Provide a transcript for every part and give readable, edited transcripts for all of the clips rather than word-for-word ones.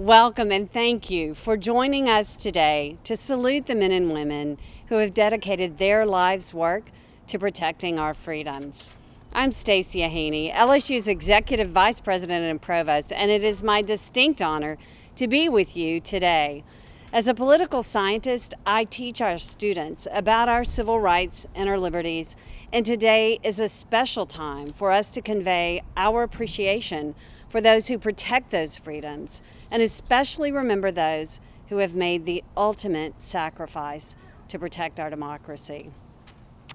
Welcome and thank you for joining us today to salute the men and women who have dedicated their life's work to protecting our freedoms. I'm Stacia Haney, LSU's Executive Vice President and Provost, and it is my distinct honor to be with you today. As a political scientist, I teach our students about our civil rights and our liberties, and today is a special time for us to convey our appreciation for those who protect those freedoms, and especially remember those who have made the ultimate sacrifice to protect our democracy.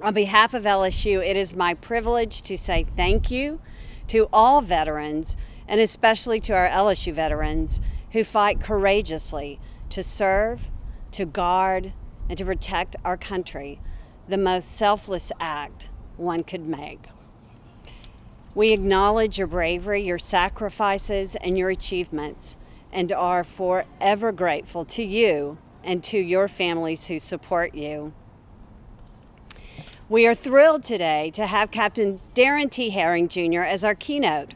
On behalf of LSU, it is my privilege to say thank you to all veterans, and especially to our LSU veterans who fight courageously to serve, to guard, and to protect our country, the most selfless act one could make. We acknowledge your bravery, your sacrifices, and your achievements, and are forever grateful to you and to your families who support you. We are thrilled today to have Captain Darren T. Herring Jr. as our keynote.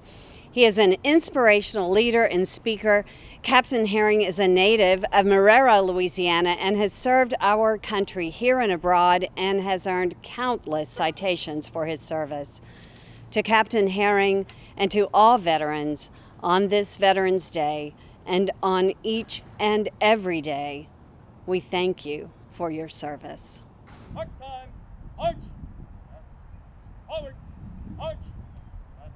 He is an inspirational leader and speaker. Captain Herring is a native of Marrero, Louisiana, and has served our country here and abroad and has earned countless citations for his service. To Captain Herring and to all veterans on this Veterans Day and on each and every day, we thank you for your service. Mark time, march, forward, march, left,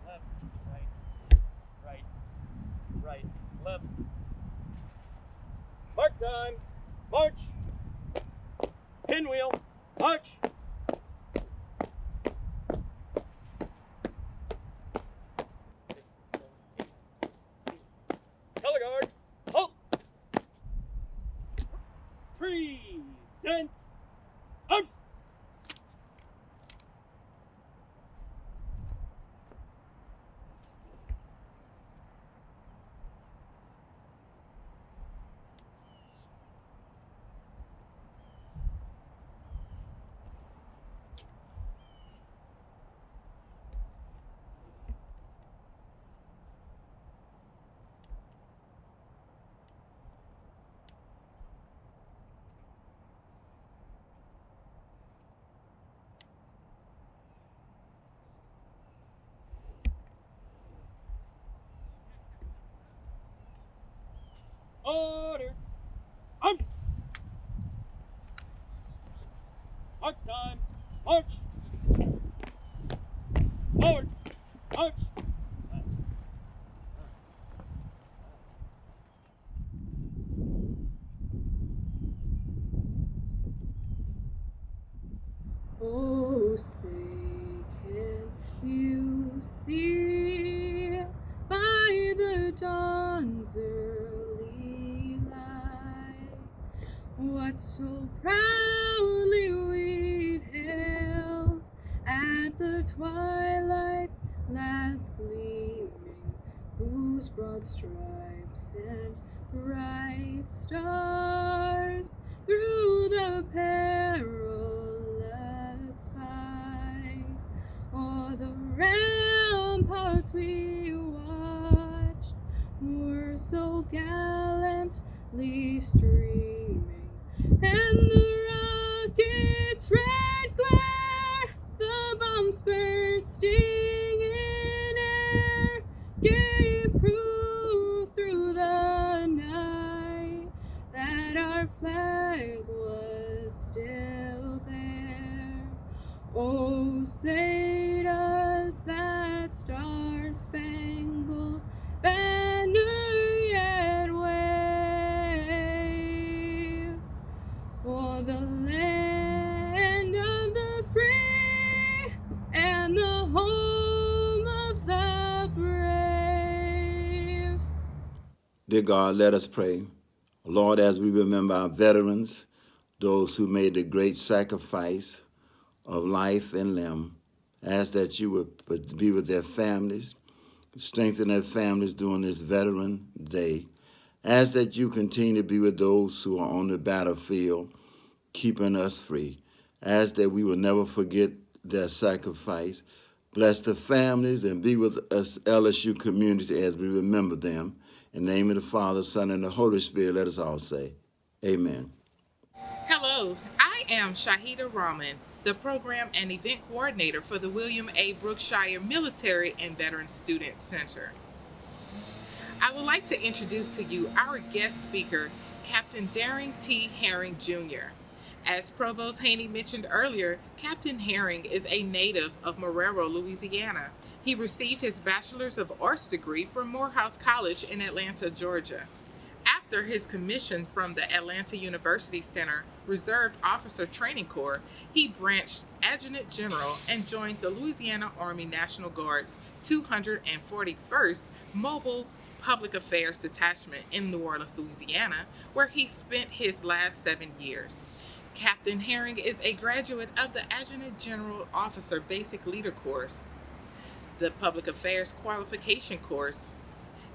left, right, right, left. Mark time, march, pinwheel, march. Color guard, halt. Present arms. Order. Arms. Mark time. March. Forward. March. Oh, say, can you see by the dawn's early light what so proudly we hailed at the twilight's last gleaming, whose broad stripes and bright stars through the perilous fight o'er the ramparts we watched were so gallantly streaming, and the rocket's red glare, the bombs bursting in air, gave proof through the night that our flag was still there. Oh, say does that star-spangled banner yet wave for the land of the free and the home of the brave? Dear God, let us pray. Lord, as we remember our veterans, those who made the great sacrifice of life and limb, ask that you would be with their families, strengthen their families during this Veteran Day. Ask that you continue to be with those who are on the battlefield, keeping us free. Ask that we will never forget their sacrifice. Bless the families and be with us, LSU community, as we remember them. In the name of the Father, Son, and the Holy Spirit, let us all say, amen. Hello, I am Shahida Rahman, the Program and Event Coordinator for the William A. Brookshire Military and Veteran Student Center. I would like to introduce to you our guest speaker, Captain Darren T. Herring Jr. As Provost Haney mentioned earlier, Captain Herring is a native of Marrero, Louisiana. He received his Bachelor's of Arts degree from Morehouse College in Atlanta, Georgia. After After his commission from the Atlanta University Center Reserve Officer Training Corps, he branched Adjutant General and joined the Louisiana Army National Guard's 241st Mobile Public Affairs Detachment in New Orleans, Louisiana, where he spent his last 7 years. Captain Herring is a graduate of the Adjutant General Officer Basic Leader Course, the Public Affairs Qualification Course,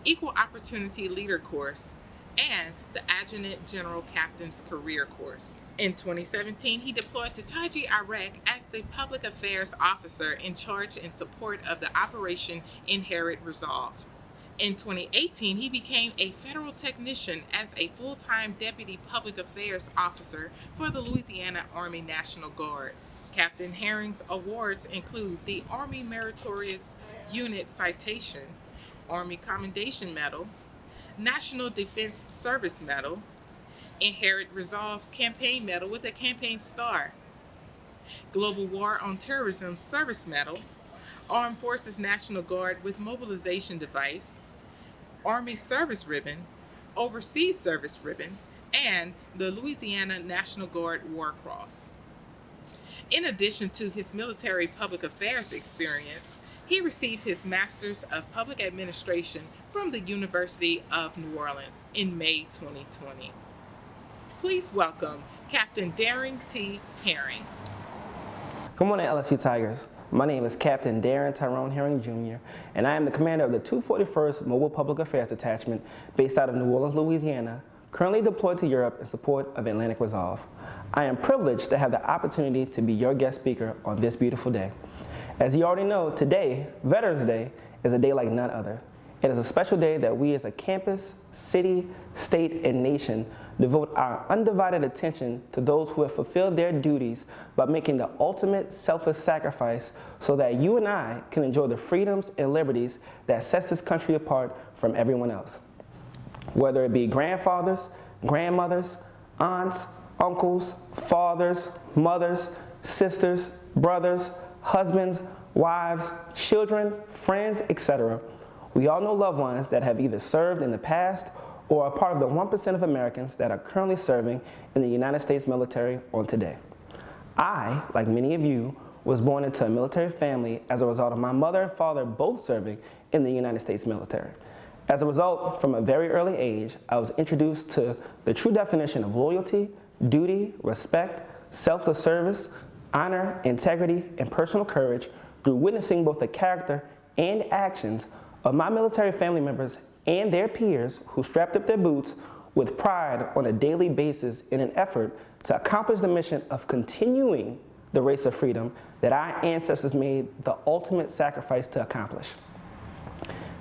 Equal Opportunity Leader Course, and the Adjutant General Captain's Career Course. In 2017, he deployed to Taji, Iraq as the Public Affairs Officer in charge in support of the Operation Inherent Resolve. In 2018, he became a federal technician as a full-time Deputy Public Affairs Officer for the Louisiana Army National Guard. Captain Herring's awards include the Army Meritorious Unit Citation, Army Commendation Medal, National Defense Service Medal, Inherent Resolve Campaign Medal with a Campaign Star, Global War on Terrorism Service Medal, Armed Forces National Guard with Mobilization Device, Army Service Ribbon, Overseas Service Ribbon, and the Louisiana National Guard War Cross. In addition to his military public affairs experience, he received his Master's of Public Administration from the University of New Orleans in May 2020. Please welcome Captain Darren T. Herring. Good morning, LSU Tigers. My name is Captain Darren Tyrone Herring Jr., and I am the commander of the 241st Mobile Public Affairs Detachment based out of New Orleans, Louisiana, currently deployed to Europe in support of Atlantic Resolve. I am privileged to have the opportunity to be your guest speaker on this beautiful day. As you already know, today, Veterans Day, is a day like none other. It is a special day that we as a campus, city, state, and nation devote our undivided attention to those who have fulfilled their duties by making the ultimate selfless sacrifice so that you and I can enjoy the freedoms and liberties that sets this country apart from everyone else. Whether it be grandfathers, grandmothers, aunts, uncles, fathers, mothers, sisters, brothers, husbands, wives, children, friends, etc. We all know loved ones that have either served in the past or are part of the 1% of Americans that are currently serving in the United States military on today. I, like many of you, was born into a military family as a result of my mother and father both serving in the United States military. As a result, from a very early age, I was introduced to the true definition of loyalty, duty, respect, selfless service, honor, integrity, and personal courage through witnessing both the character and actions of my military family members and their peers who strapped up their boots with pride on a daily basis in an effort to accomplish the mission of continuing the race of freedom that our ancestors made the ultimate sacrifice to accomplish.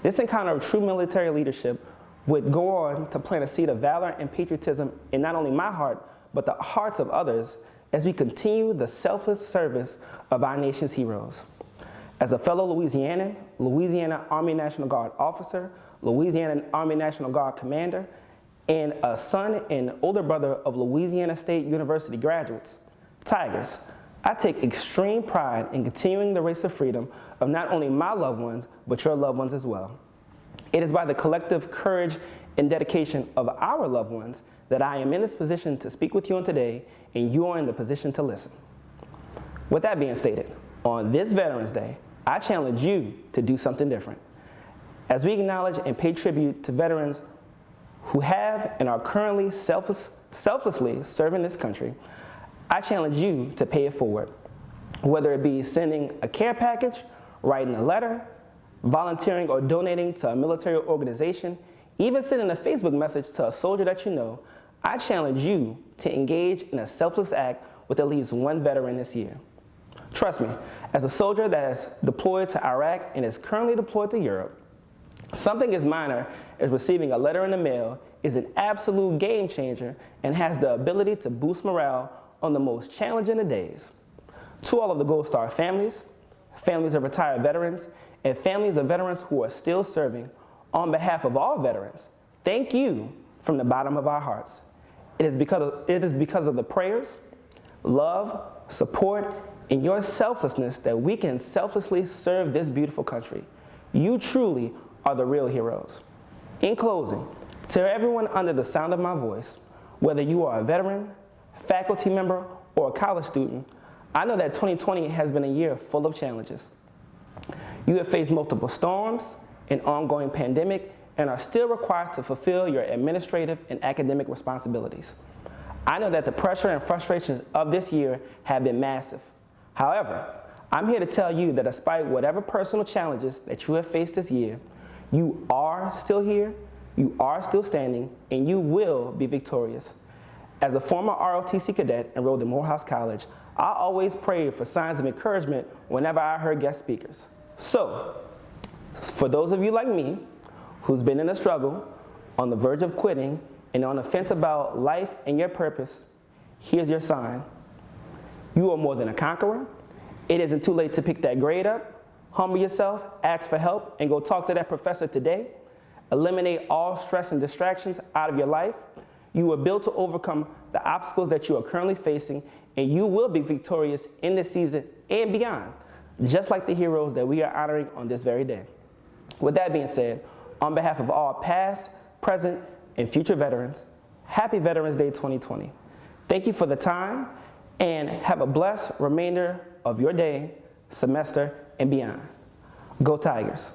This encounter of true military leadership would go on to plant a seed of valor and patriotism in not only my heart, but the hearts of others as we continue the selfless service of our nation's heroes. As a fellow Louisianan, Louisiana Army National Guard officer, Louisiana Army National Guard commander, and a son and older brother of Louisiana State University graduates, Tigers, I take extreme pride in continuing the race of freedom of not only my loved ones, but your loved ones as well. It is by the collective courage and dedication of our loved ones that I am in this position to speak with you on today, and you are in the position to listen. With that being stated, on this Veterans Day, I challenge you to do something different. As we acknowledge and pay tribute to veterans who have and are currently selflessly serving this country, I challenge you to pay it forward. Whether it be sending a care package, writing a letter, volunteering or donating to a military organization, even sending a Facebook message to a soldier that you know, I challenge you to engage in a selfless act with at least one veteran this year. Trust me, as a soldier that is deployed to Iraq and is currently deployed to Europe, something as minor as receiving a letter in the mail is an absolute game changer and has the ability to boost morale on the most challenging of days. To all of the Gold Star families, families of retired veterans, and families of veterans who are still serving, on behalf of all veterans, thank you from the bottom of our hearts. It is because of the prayers, love, support, and your selflessness that we can selflessly serve this beautiful country. You truly are the real heroes. In closing, To everyone under the sound of my voice, whether you are a veteran, faculty member, or a college student, I know that 2020 has been a year full of challenges. You have faced multiple storms, an ongoing pandemic, and are still required to fulfill your administrative and academic responsibilities. I know that the pressure and frustrations of this year have been massive. However, I'm here to tell you that despite whatever personal challenges that you have faced this year, you are still here, you are still standing, and you will be victorious. As a former ROTC cadet enrolled in Morehouse College, I always prayed for signs of encouragement whenever I heard guest speakers. So, for those of you like me, who's been in a struggle, on the verge of quitting, and on the fence about life and your purpose, here's your sign. You are more than a conqueror. It isn't too late to pick that grade up, humble yourself, ask for help, and go talk to that professor today. Eliminate all stress and distractions out of your life. You were built to overcome the obstacles that you are currently facing, and you will be victorious in this season and beyond, just like the heroes that we are honoring on this very day. With that being said, on behalf of all past, present, and future veterans, happy Veterans Day 2020. Thank you for the time, and have a blessed remainder of your day, semester, and beyond. Go Tigers.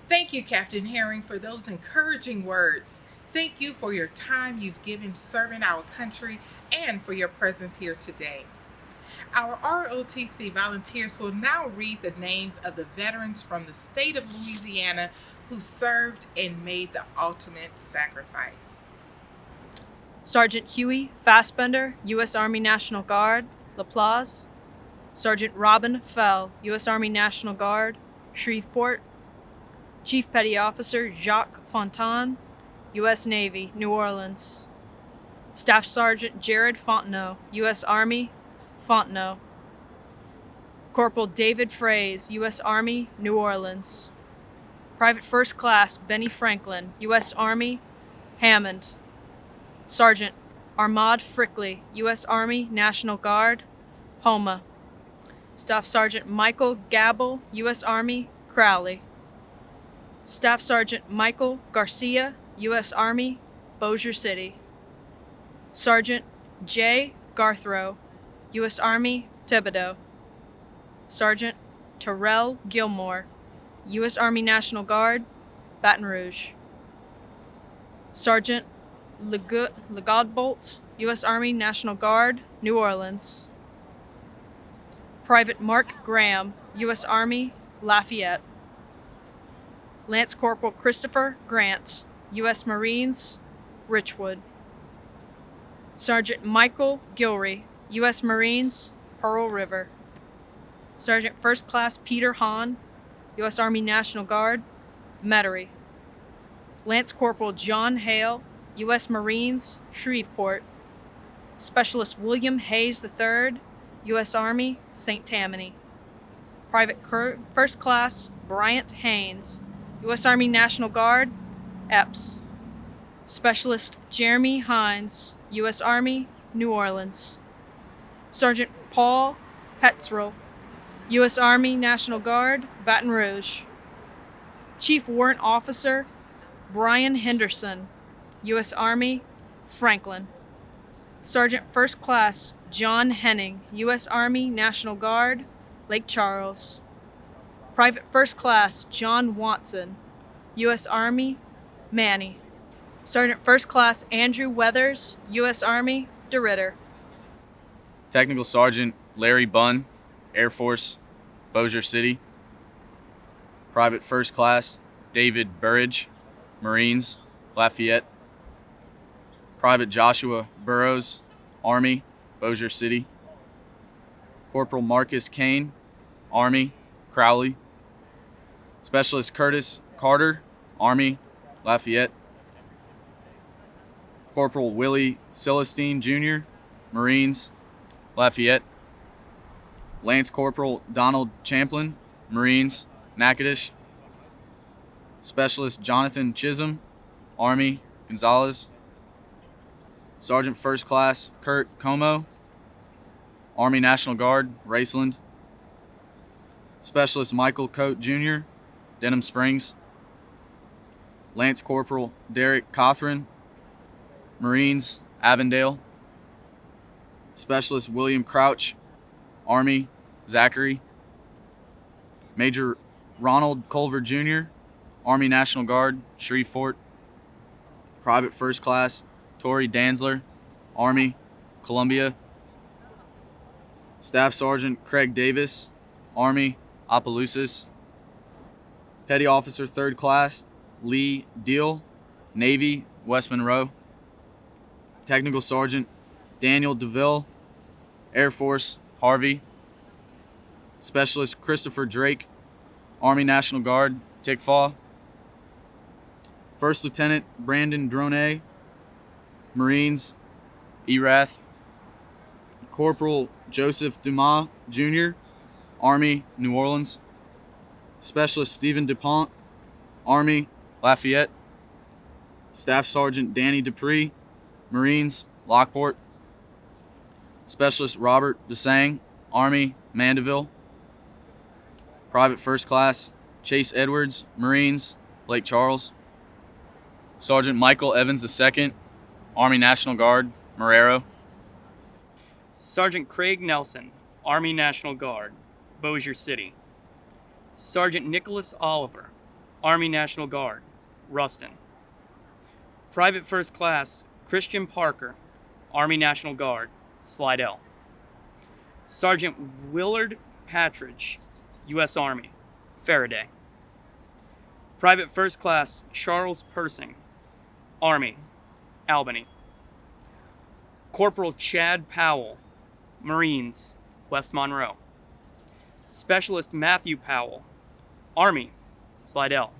Thank you, Captain Herring, for those encouraging words. Thank you for your time you've given serving our country and for your presence here today. Our ROTC volunteers will now read the names of the veterans from the state of Louisiana who served and made the ultimate sacrifice. Sergeant Huey Fassbender, U.S. Army National Guard, LaPlace. Sergeant Robin Fell, U.S. Army National Guard, Shreveport. Chief Petty Officer Jacques Fontaine, U.S. Navy, New Orleans. Staff Sergeant Jared Fontenot, U.S. Army, Fontenot. Corporal David Fraze, U.S. Army, New Orleans. Private First Class Benny Franklin, U.S. Army, Hammond. Sergeant Armand Frickley, U.S. Army, National Guard, Homa. Staff Sergeant Michael Gabel, U.S. Army, Crowley. Staff Sergeant Michael Garcia, U.S. Army, Bossier City. Sergeant J. Garthrow, U.S. Army, Thibodeau. Sergeant Terrell Gilmore, U.S. Army National Guard, Baton Rouge. Sergeant Legaudbolt, U.S. Army National Guard, New Orleans. Private Mark Graham, U.S. Army, Lafayette. Lance Corporal Christopher Grant, U.S. Marines, Richwood. Sergeant Michael Gilry, U.S. Marines, Pearl River. Sergeant First Class Peter Hahn, U.S. Army National Guard, Metairie. Lance Corporal John Hale, U.S. Marines, Shreveport. Specialist William Hayes III, U.S. Army, St. Tammany. Private First Class Bryant Haynes, U.S. Army National Guard, Epps. Specialist Jeremy Hines, U.S. Army, New Orleans. Sergeant Paul Hetzrell, U.S. Army National Guard, Baton Rouge. Chief Warrant Officer Brian Henderson, U.S. Army, Franklin. Sergeant First Class John Henning, U.S. Army National Guard, Lake Charles. Private First Class John Watson, U.S. Army, Manny. Sergeant First Class Andrew Weathers, U.S. Army, DeRitter. Technical Sergeant Larry Bunn, Air Force, Bossier City. Private First Class David Burridge, Marines, Lafayette. Private Joshua Burrows, Army, Bossier City. Corporal Marcus Kane, Army, Crowley. Specialist Curtis Carter, Army, Lafayette. Corporal Willie Celestine Jr., Marines, Lafayette. Lance Corporal Donald Champlin, Marines, Natchitoches. Specialist Jonathan Chisholm, Army, Gonzales. Sergeant First Class Kurt Como, Army National Guard, Raceland. Specialist Michael Coate Jr., Denham Springs. Lance Corporal Derek Cothran, Marines, Avondale. Specialist William Crouch, Army, Zachary. Major Ronald Culver Jr., Army National Guard, Shreveport. Private First Class Tori Danzler, Army, Columbia. Staff Sergeant Craig Davis, Army, Opelousas. Petty Officer Third Class Lee Deal, Navy, West Monroe. Technical Sergeant Daniel DeVille, Air Force, Harvey. Specialist Christopher Drake, Army National Guard, Tickfaw. First Lieutenant Brandon Drone, Marines, Erath. Corporal Joseph Dumas, Jr., Army, New Orleans. Specialist Stephen DuPont, Army, Lafayette. Staff Sergeant Danny Dupree, Marines, Lockport. Specialist Robert DeSang, Army, Mandeville. Private First Class Chase Edwards, Marines, Lake Charles. Sergeant Michael Evans II, Army National Guard, Marrero. Sergeant Craig Nelson, Army National Guard, Bossier City. Sergeant Nicholas Oliver, Army National Guard, Ruston. Private First Class Christian Parker, Army National Guard, Slidell. Sergeant Willard Patridge, U.S. Army, Faraday. Private First Class Charles Persing, Army, Albany. Corporal Chad Powell, Marines, West Monroe. Specialist Matthew Powell, Army, Slidell.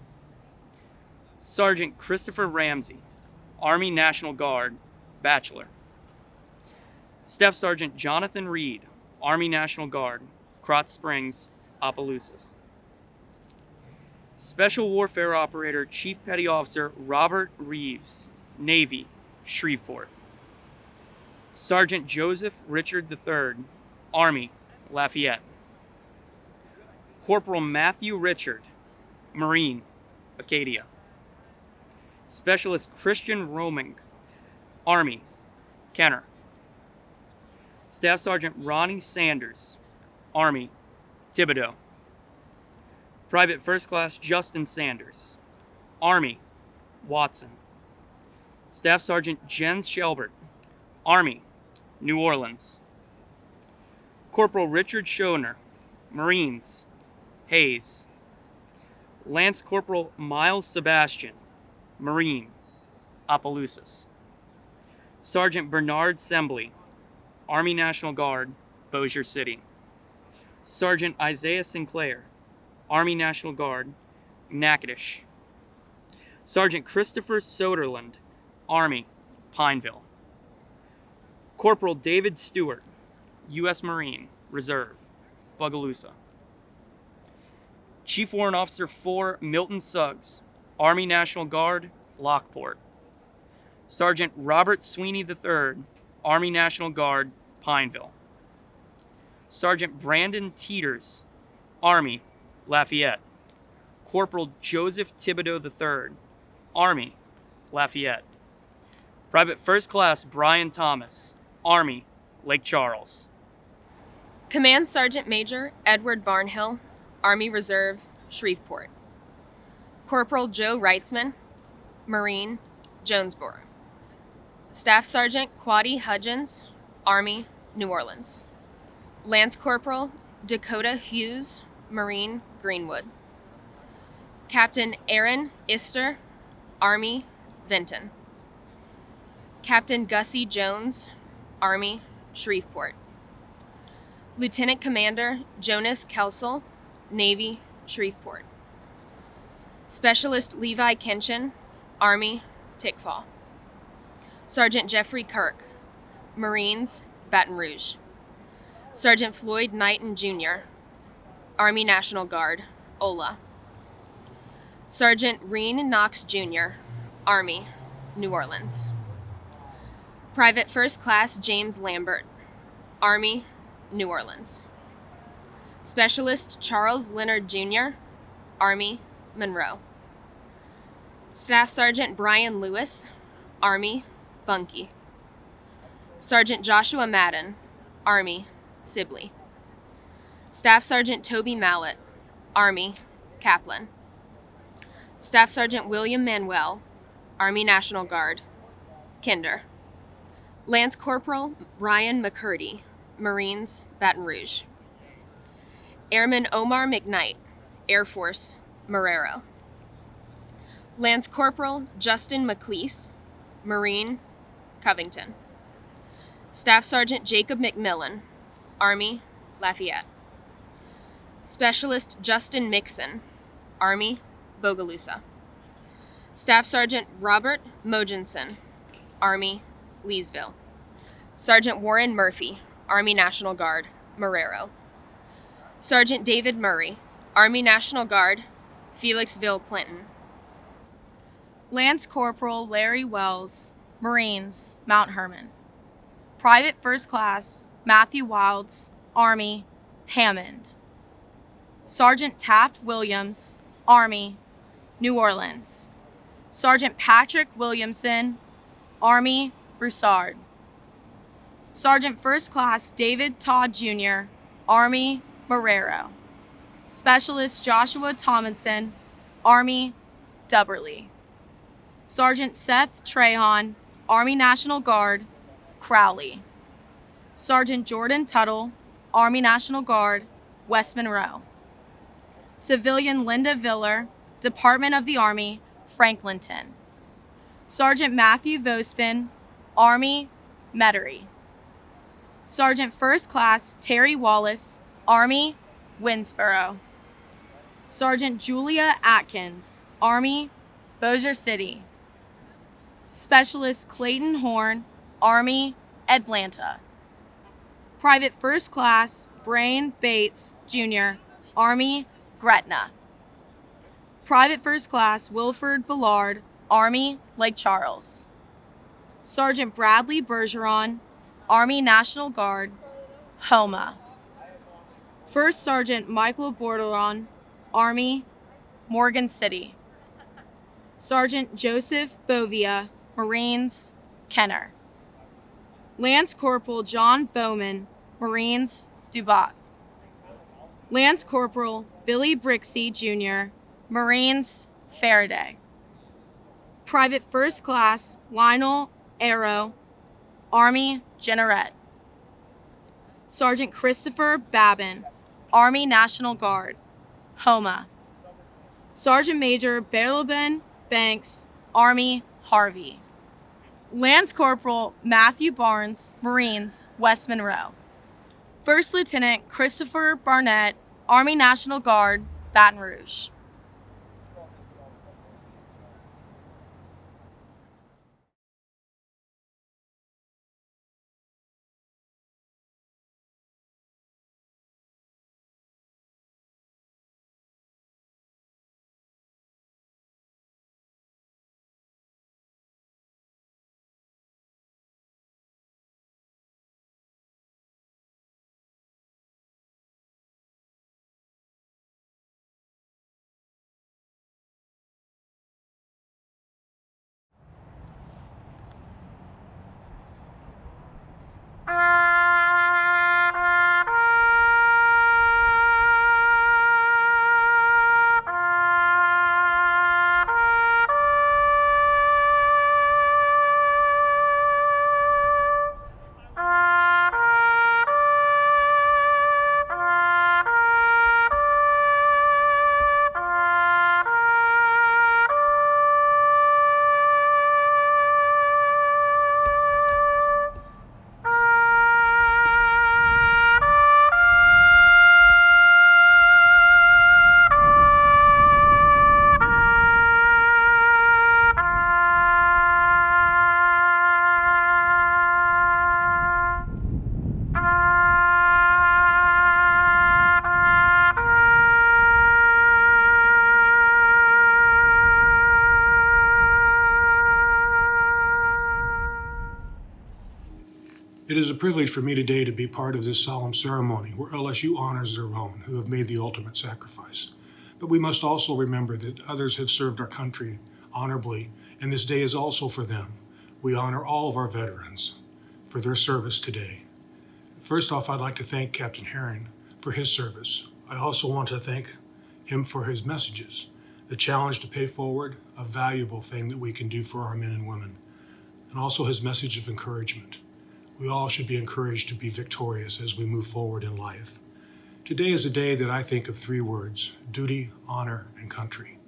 Sergeant Christopher Ramsey, Army National Guard, Bachelor. Staff Sergeant Jonathan Reed, Army National Guard, Krotz Springs, Opelousas. Special Warfare Operator Chief Petty Officer Robert Reeves, Navy, Shreveport. Sergeant Joseph Richard III, Army, Lafayette. Corporal Matthew Richard, Marine, Acadia. Specialist Christian Roming, Army, Kenner. Staff Sergeant Ronnie Sanders, Army, Thibodaux. Private First Class Justin Sanders, Army, Watson. Staff Sergeant Jens Shelbert, Army, New Orleans. Corporal Richard Schoner, Marines, Hayes. Lance Corporal Miles Sebastian, Marine, Opelousas. Sergeant Bernard Sembley, Army National Guard, Bossier City. Sergeant Isaiah Sinclair, Army National Guard, Natchitoches. Sergeant Christopher Soderland, Army, Pineville. Corporal David Stewart, U.S. Marine, Reserve, Bogalusa. Chief Warrant Officer 4 Milton Suggs, Army National Guard, Lockport. Sergeant Robert Sweeney III, Army National Guard, Pineville. Sergeant Brandon Teeters, Army, Lafayette. Corporal Joseph Thibodeau III, Army, Lafayette. Private First Class Brian Thomas, Army, Lake Charles. Command Sergeant Major Edward Barnhill, Army Reserve, Shreveport. Corporal Joe Reitzman, Marine, Jonesboro. Staff Sergeant Quaddy Hudgens, Army, New Orleans. Lance Corporal Dakota Hughes, Marine, Greenwood. Captain Aaron Ister, Army, Vinton. Captain Gussie Jones, Army, Shreveport. Lieutenant Commander Jonas Kelsel, Navy, Shreveport. Specialist Levi Kenshin, Army, Tickfaw. Sergeant Jeffrey Kirk, Marines, Baton Rouge. Sergeant Floyd Knighton Jr., Army National Guard, Ola. Sergeant Reen Knox Jr., Army, New Orleans. Private First Class James Lambert, Army, New Orleans. Specialist Charles Leonard Jr., Army, Monroe. Staff Sergeant Brian Lewis, Army, Bunkie. Sergeant Joshua Madden, Army, Sibley. Staff Sergeant Toby Mallett, Army, Kaplan. Staff Sergeant William Manuel, Army National Guard, Kinder. Lance Corporal Ryan McCurdy, Marines, Baton Rouge. Airman Omar McKnight, Air Force, Marrero. Lance Corporal Justin McLeese, Marine, Covington. Staff Sergeant Jacob McMillan, Army, Lafayette. Specialist Justin Mixon, Army, Bogalusa. Staff Sergeant Robert Mogensen, Army, Leesville. Sergeant Warren Murphy, Army National Guard, Marrero. Sergeant David Murray, Army National Guard, Felixville, Clinton. Lance Corporal Larry Wells, Marines, Mount Hermon. Private First Class Matthew Wilds, Army, Hammond. Sergeant Taft Williams, Army, New Orleans. Sergeant Patrick Williamson, Army, Broussard. Sergeant First Class David Todd Jr., Army, Marrero. Specialist Joshua Tomlinson, Army, Dubberly. Sergeant Seth Trahan, Army National Guard, Crowley. Sergeant Jordan Tuttle, Army National Guard, West Monroe. Civilian Linda Viller, Department of the Army, Franklinton. Sergeant Matthew Vospin, Army, Metairie. Sergeant First Class Terry Wallace, Army, Winsboro. Sergeant Julia Atkins, Army, Bossier City. Specialist Clayton Horn, Army, Atlanta. Private First Class Brain Bates, Jr., Army, Gretna. Private First Class Wilford Ballard, Army, Lake Charles. Sergeant Bradley Bergeron, Army National Guard, Homa. First Sergeant Michael Bordelon, Army, Morgan City. Sergeant Joseph Bovia, Marines, Kenner. Lance Corporal John Bowman, Marines, Dubat. Lance Corporal Billy Brixey, Jr., Marines, Faraday. Private First Class Lionel Arrow, Army, Jeanneret. Sergeant Christopher Babin, Army National Guard, Homa. Sergeant Major Berleben Banks, Army, Harvey. Lance Corporal Matthew Barnes, Marines, West Monroe. First Lieutenant Christopher Barnett, Army National Guard, Baton Rouge. It is a privilege for me today to be part of this solemn ceremony where LSU honors their own who have made the ultimate sacrifice. But we must also remember that others have served our country honorably, and this day is also for them. We honor all of our veterans for their service today. First off, I'd like to thank Captain Herring for his service. I also want to thank him for his messages. The challenge to pay forward, a valuable thing that we can do for our men and women, and also his message of encouragement. We all should be encouraged to be victorious as we move forward in life. Today is a day that I think of 3 words: duty, honor, and country.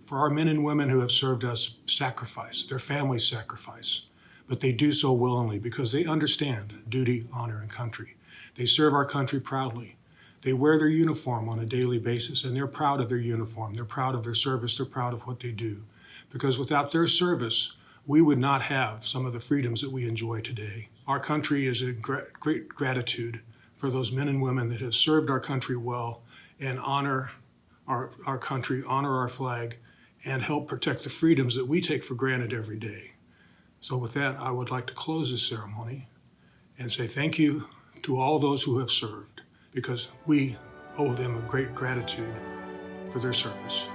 For our men and women who have served us, sacrifice, their families sacrifice, but they do so willingly because they understand duty, honor, and country. They serve our country proudly. They wear their uniform on a daily basis, and they're proud of their uniform. They're proud of their service. They're proud of what they do. Because without their service, we would not have some of the freedoms that we enjoy today. Our country is in great gratitude for those men and women that have served our country well and honor our country, honor our flag, and help protect the freedoms that we take for granted every day. So with that, I would like to close this ceremony and say thank you to all those who have served, because we owe them a great gratitude for their service.